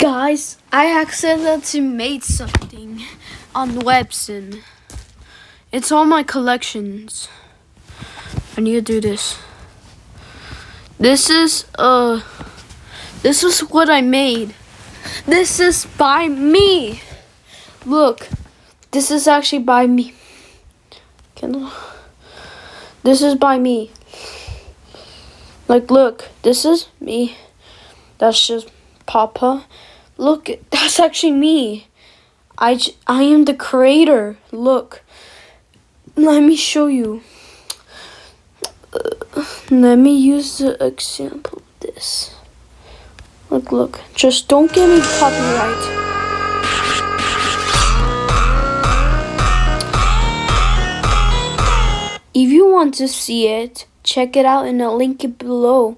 Guys, I accidentally made something on Webson. It's all my collections. I need to do this. This is what I made. This is by me. Look, this is actually by me. This is by me. Like, look, this is me. That's just Papa. Look, that's actually me. I am the creator. Look, let me show you. Let me use the example of this. Look, just don't give me copyright. If you want to see it, check it out in the link below.